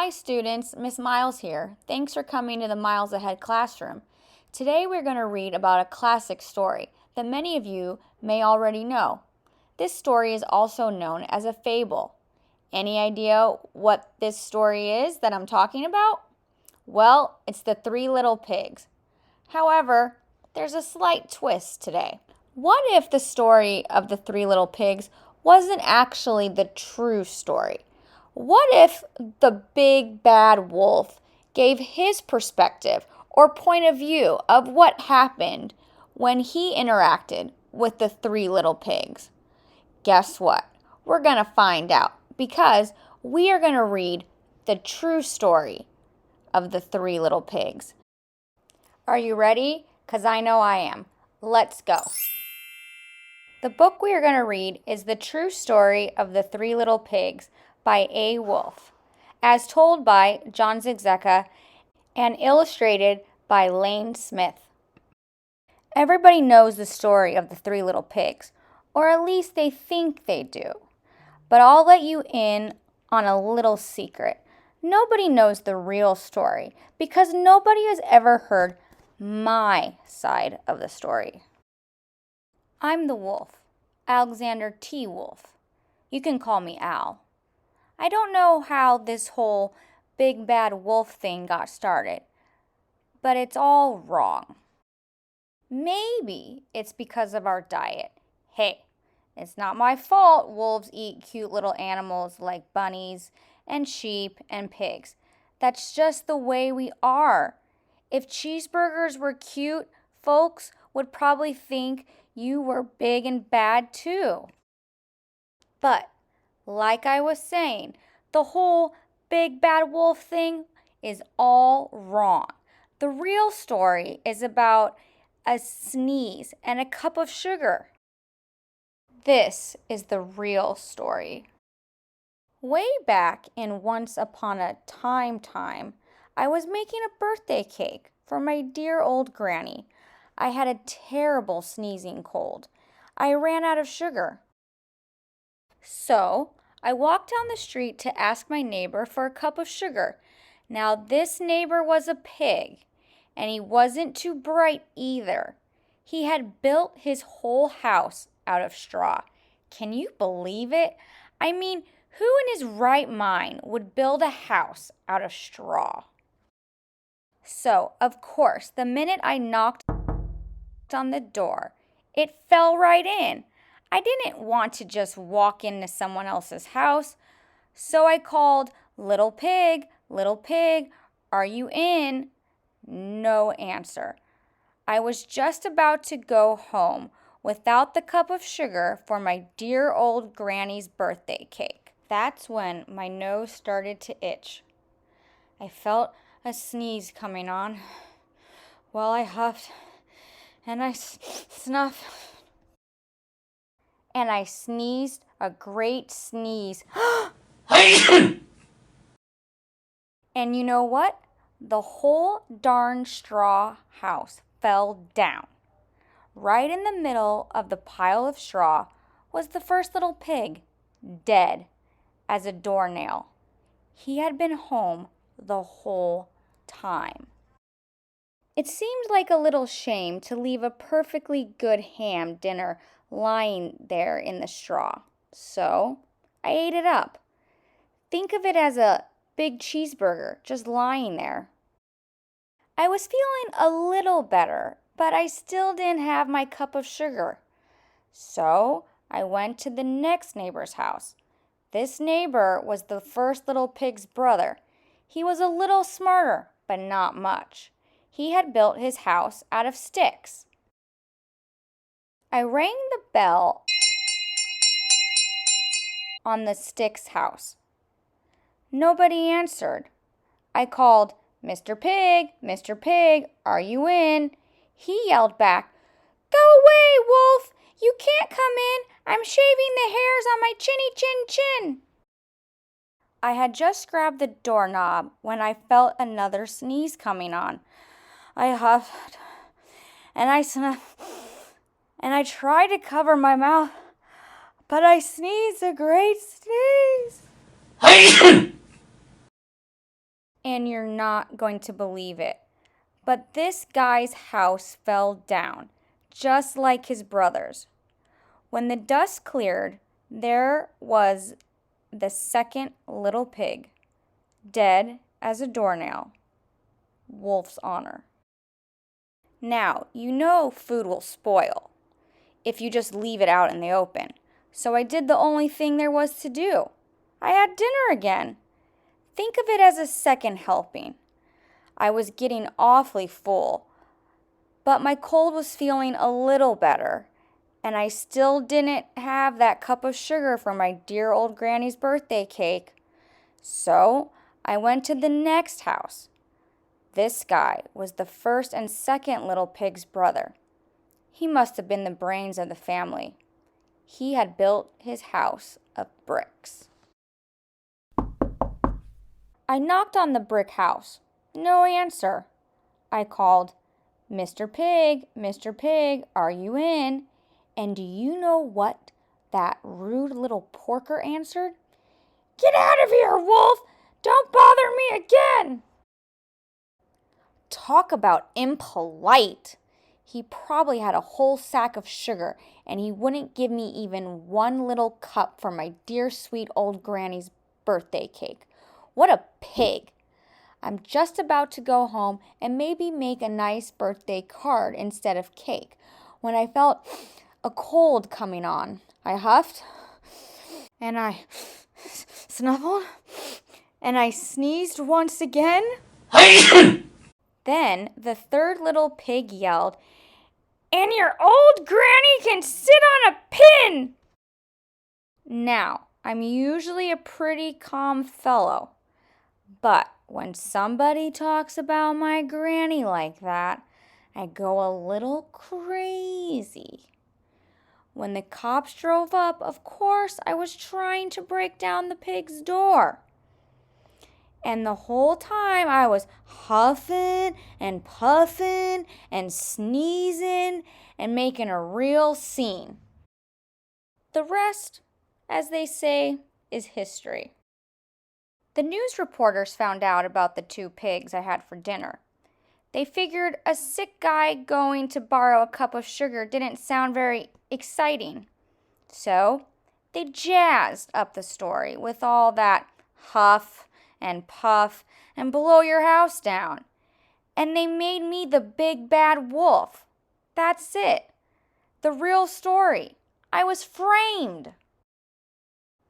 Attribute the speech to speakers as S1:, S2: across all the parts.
S1: Hi students, Miss Miles here. Thanks for coming to the Miles Ahead classroom. Today we're going to read about a classic story that many of you may already know. This story is also known as a fable. Any idea what this story is that I'm talking about? Well, it's the Three Little Pigs. However, there's a slight twist today. What if the story of the Three Little Pigs wasn't actually the true story? What if the big bad wolf gave his perspective or point of view of what happened when he interacted with the three little pigs? Guess what? We're going to find out because we are going to read the true story of the Three Little Pigs. Are you ready? Because I know I am. Let's go. The book we are going to read is The True Story of the Three Little Pigs by A. Wolfe, as told by John Scieszka and illustrated by Lane Smith. Everybody knows the story of the Three Little Pigs, or at least they think they do. But I'll let you in on a little secret. Nobody knows the real story because nobody has ever heard my side of the story. I'm the wolf, Alexander T. Wolfe. You can call me Al. I don't know how this whole big bad wolf thing got started, but it's all wrong. Maybe it's because of our diet. Hey, it's not my fault wolves eat cute little animals like bunnies and sheep and pigs. That's just the way we are. If cheeseburgers were cute, folks would probably think you were big and bad too. But like I was saying, the whole big bad wolf thing is all wrong. The real story is about a sneeze and a cup of sugar. This is the real story. Way back in Once Upon a Time, I was making a birthday cake for my dear old granny. I had a terrible sneezing cold. I ran out of sugar. So I walked down the street to ask my neighbor for a cup of sugar. Now this neighbor was a pig, and he wasn't too bright either. He had built his whole house out of straw. Can you believe it? I mean, who in his right mind would build a house out of straw? So, of course, the minute I knocked on the door, it fell right in. I didn't want to just walk into someone else's house, so I called, little pig, are you in? No answer. I was just about to go home without the cup of sugar for my dear old granny's birthday cake. That's when my nose started to itch. I felt a sneeze coming on. Well, I huffed and I snuffed. And I sneezed a great sneeze. And you know what? The whole darn straw house fell down. Right in the middle of the pile of straw was the first little pig, dead as a doornail. He had been home the whole time. It seemed like a little shame to leave a perfectly good ham dinner lying there in the straw. So I ate it up. Think of it as a big cheeseburger just lying there. I was feeling a little better, but I still didn't have my cup of sugar. So I went to the next neighbor's house. This neighbor was the first little pig's brother. He was a little smarter, but not much. He had built his house out of sticks. I rang the bell on the sticks house. Nobody answered. I called, Mr. Pig, are you in? He yelled back, Go away, wolf! You can't come in. I'm shaving the hairs on my chinny chin. I had just grabbed the doorknob when I felt another sneeze coming on. I huffed and I snuffed and I tried to cover my mouth, but I sneezed a great sneeze. And you're not going to believe it, but this guy's house fell down, just like his brother's. When the dust cleared, there was the second little pig, dead as a doornail. Wolf's honor. Now, you know food will spoil if you just leave it out in the open. So I did the only thing there was to do. I had dinner again. Think of it as a second helping. I was getting awfully full, but my cold was feeling a little better, and I still didn't have that cup of sugar for my dear old granny's birthday cake. So I went to the next house. This guy was the first and second little pig's brother. He must have been the brains of the family. He had built his house of bricks. I knocked on the brick house. No answer. I called, Mr. Pig, are you in? And do you know what that rude little porker answered? Get out of here, Wolf! Don't bother me again! Talk about impolite. He probably had a whole sack of sugar, and he wouldn't give me even one little cup for my dear sweet old granny's birthday cake. What a pig! I'm just about to go home and maybe make a nice birthday card instead of cake when I felt a cold coming on. I huffed, and I snuffled, and I sneezed once again. Then the third little pig yelled, And your old granny can sit on a pin! Now, I'm usually a pretty calm fellow, but when somebody talks about my granny like that, I go a little crazy. When the cops drove up, of course, I was trying to break down the pig's door. And the whole time I was huffing and puffing and sneezing and making a real scene. The rest, as they say, is history. The news reporters found out about the two pigs I had for dinner. They figured a sick guy going to borrow a cup of sugar didn't sound very exciting. So they jazzed up the story with all that huff and puff and blow your house down. And they made me the big bad wolf. That's it. The real story. I was framed.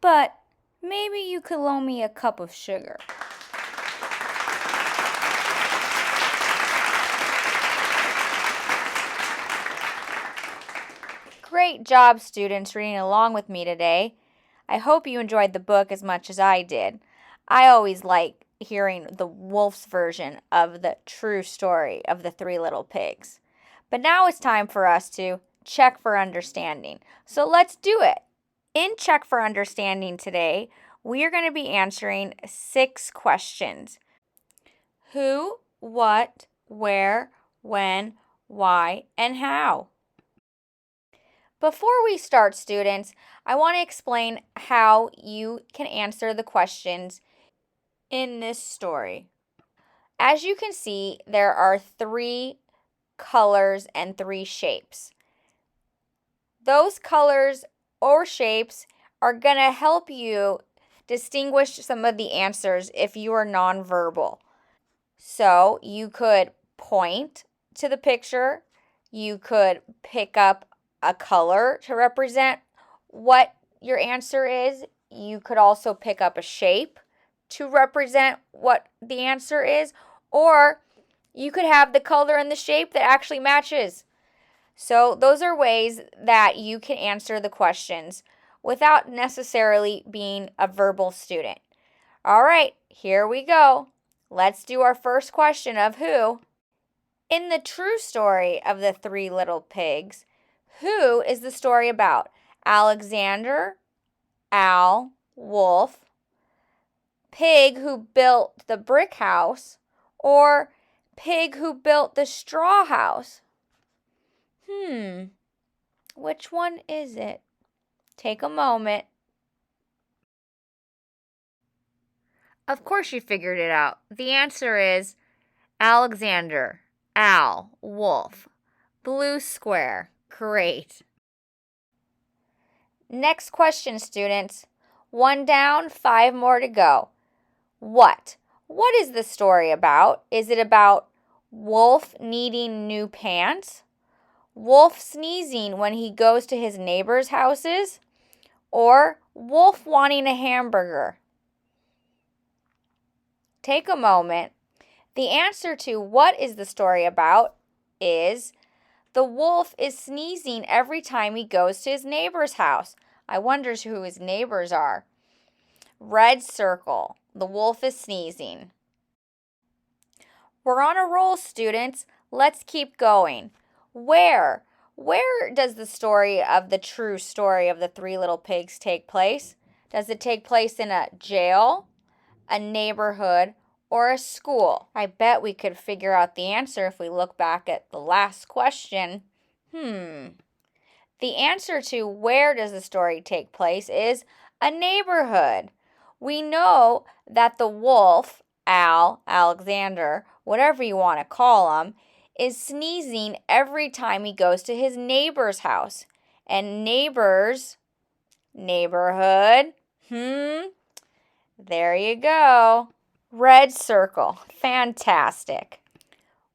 S1: But maybe you could loan me a cup of sugar. Great job, students, reading along with me today. I hope you enjoyed the book as much as I did. I always like hearing the wolf's version of the true story of the three little pigs. But now it's time for us to check for understanding. So let's do it. In Check for Understanding today, we are going to be answering 6 questions. Who, what, where, when, why, and how. Before we start, students, I want to explain how you can answer the questions in this story. As you can see, there are 3 colors and 3 shapes. Those colors or shapes are going to help you distinguish some of the answers if you are nonverbal. So you could point to the picture, you could pick up a color to represent what your answer is. You could also pick up a shape to represent what the answer is, or you could have the color and the shape that actually matches. So those are ways that you can answer the questions without necessarily being a verbal student. All right, here we go. Let's do our first question of who. In the true story of the 3 little pigs, who is the story about? Alexander, Al, Wolf, pig who built the brick house, or pig who built the straw house? Which one is it? Take a moment. Of course you figured it out. The answer is Alexander, Al, wolf, blue square. Great. Next question, students. 1 down, 5 more to go. What? What is the story about? Is it about wolf needing new pants? Wolf sneezing when he goes to his neighbor's houses? Or wolf wanting a hamburger? Take a moment. The answer to what is the story about is the wolf is sneezing every time he goes to his neighbor's house. I wonder who his neighbors are. Red circle. The wolf is sneezing. We're on a roll, students. Let's keep going. Where does the story of the true story of the 3 little pigs take place? Does it take place in a jail, a neighborhood, or a school? I bet we could figure out the answer if we look back at the last question. The answer to where does the story take place is a neighborhood. We know that the wolf, Al, Alexander, whatever you want to call him, is sneezing every time he goes to his neighbor's house. And neighbors, neighborhood, there you go. Red circle. Fantastic.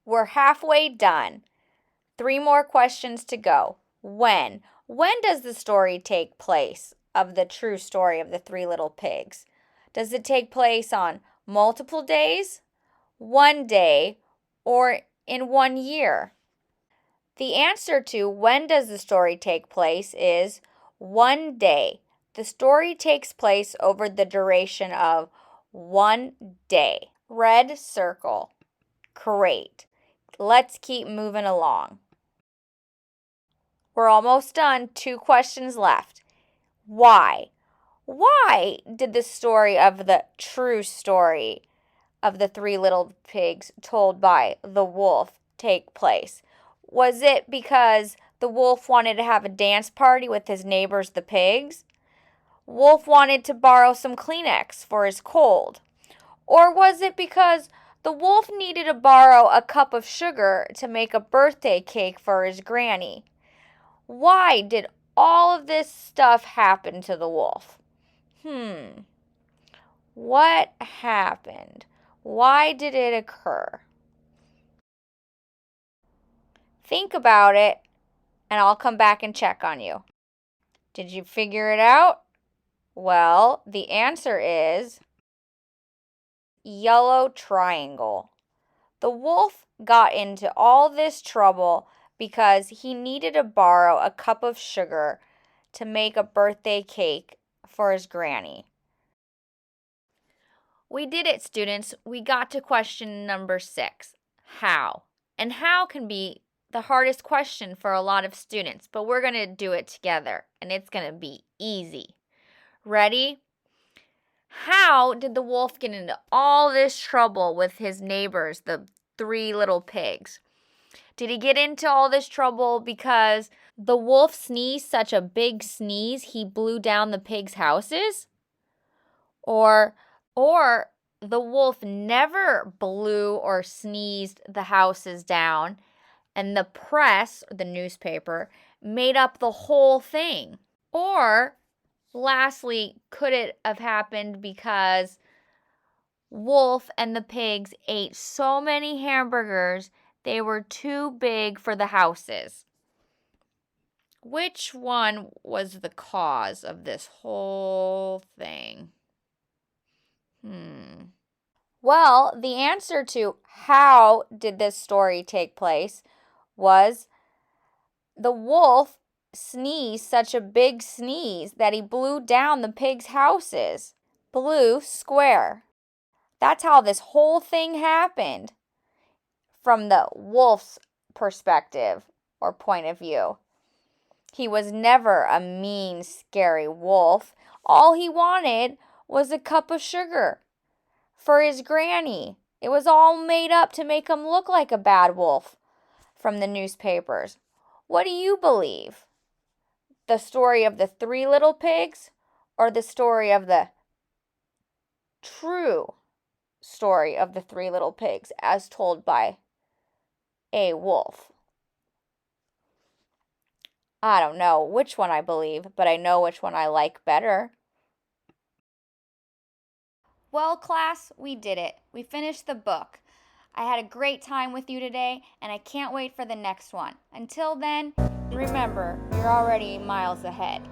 S1: We're halfway done. 3 more questions to go. When? When does the story take place of the true story of the 3 little pigs? Does it take place on multiple days, 1 day, or in 1 year? The answer to when does the story take place is 1 day. The story takes place over the duration of 1 day. Red circle. Great. Let's keep moving along. We're almost done. 2 questions left. Why? Why did the story of the true story of the 3 little pigs told by the wolf take place? Was it because the wolf wanted to have a dance party with his neighbors, the pigs? Wolf wanted to borrow some Kleenex for his cold? Or was it because the wolf needed to borrow a cup of sugar to make a birthday cake for his granny? Why did all of this stuff happen to the wolf? What happened? Why did it occur? Think about it, and I'll come back and check on you. Did you figure it out? Well, the answer is yellow triangle. The wolf got into all this trouble because he needed to borrow a cup of sugar to make a birthday cake for his granny. We did it, students. We got to question number 6, how? And how can be the hardest question for a lot of students, but we're going to do it together, and it's going to be easy. Ready? How did the wolf get into all this trouble with his neighbors, the 3 little pigs? Did he get into all this trouble because the wolf sneezed such a big sneeze he blew down the pigs' houses? Or the wolf never blew or sneezed the houses down, and the press, the newspaper, made up the whole thing? Or, lastly, could it have happened because Wolf and the pigs ate so many hamburgers they were too big for the houses? Which one was the cause of this whole thing? Well, the answer to how did this story take place was the wolf sneezed such a big sneeze that he blew down the pigs' houses. Blue square. That's how this whole thing happened from the wolf's perspective or point of view. He was never a mean, scary wolf. All he wanted was a cup of sugar for his granny. It was all made up to make him look like a bad wolf from the newspapers. What do you believe? The story of the 3 little pigs or the story of the true story of the Three Little Pigs as told by a wolf? I don't know which one I believe, but I know which one I like better. Well, class, we did it. We finished the book. I had a great time with you today, and I can't wait for the next one. Until then, remember, you're already miles ahead.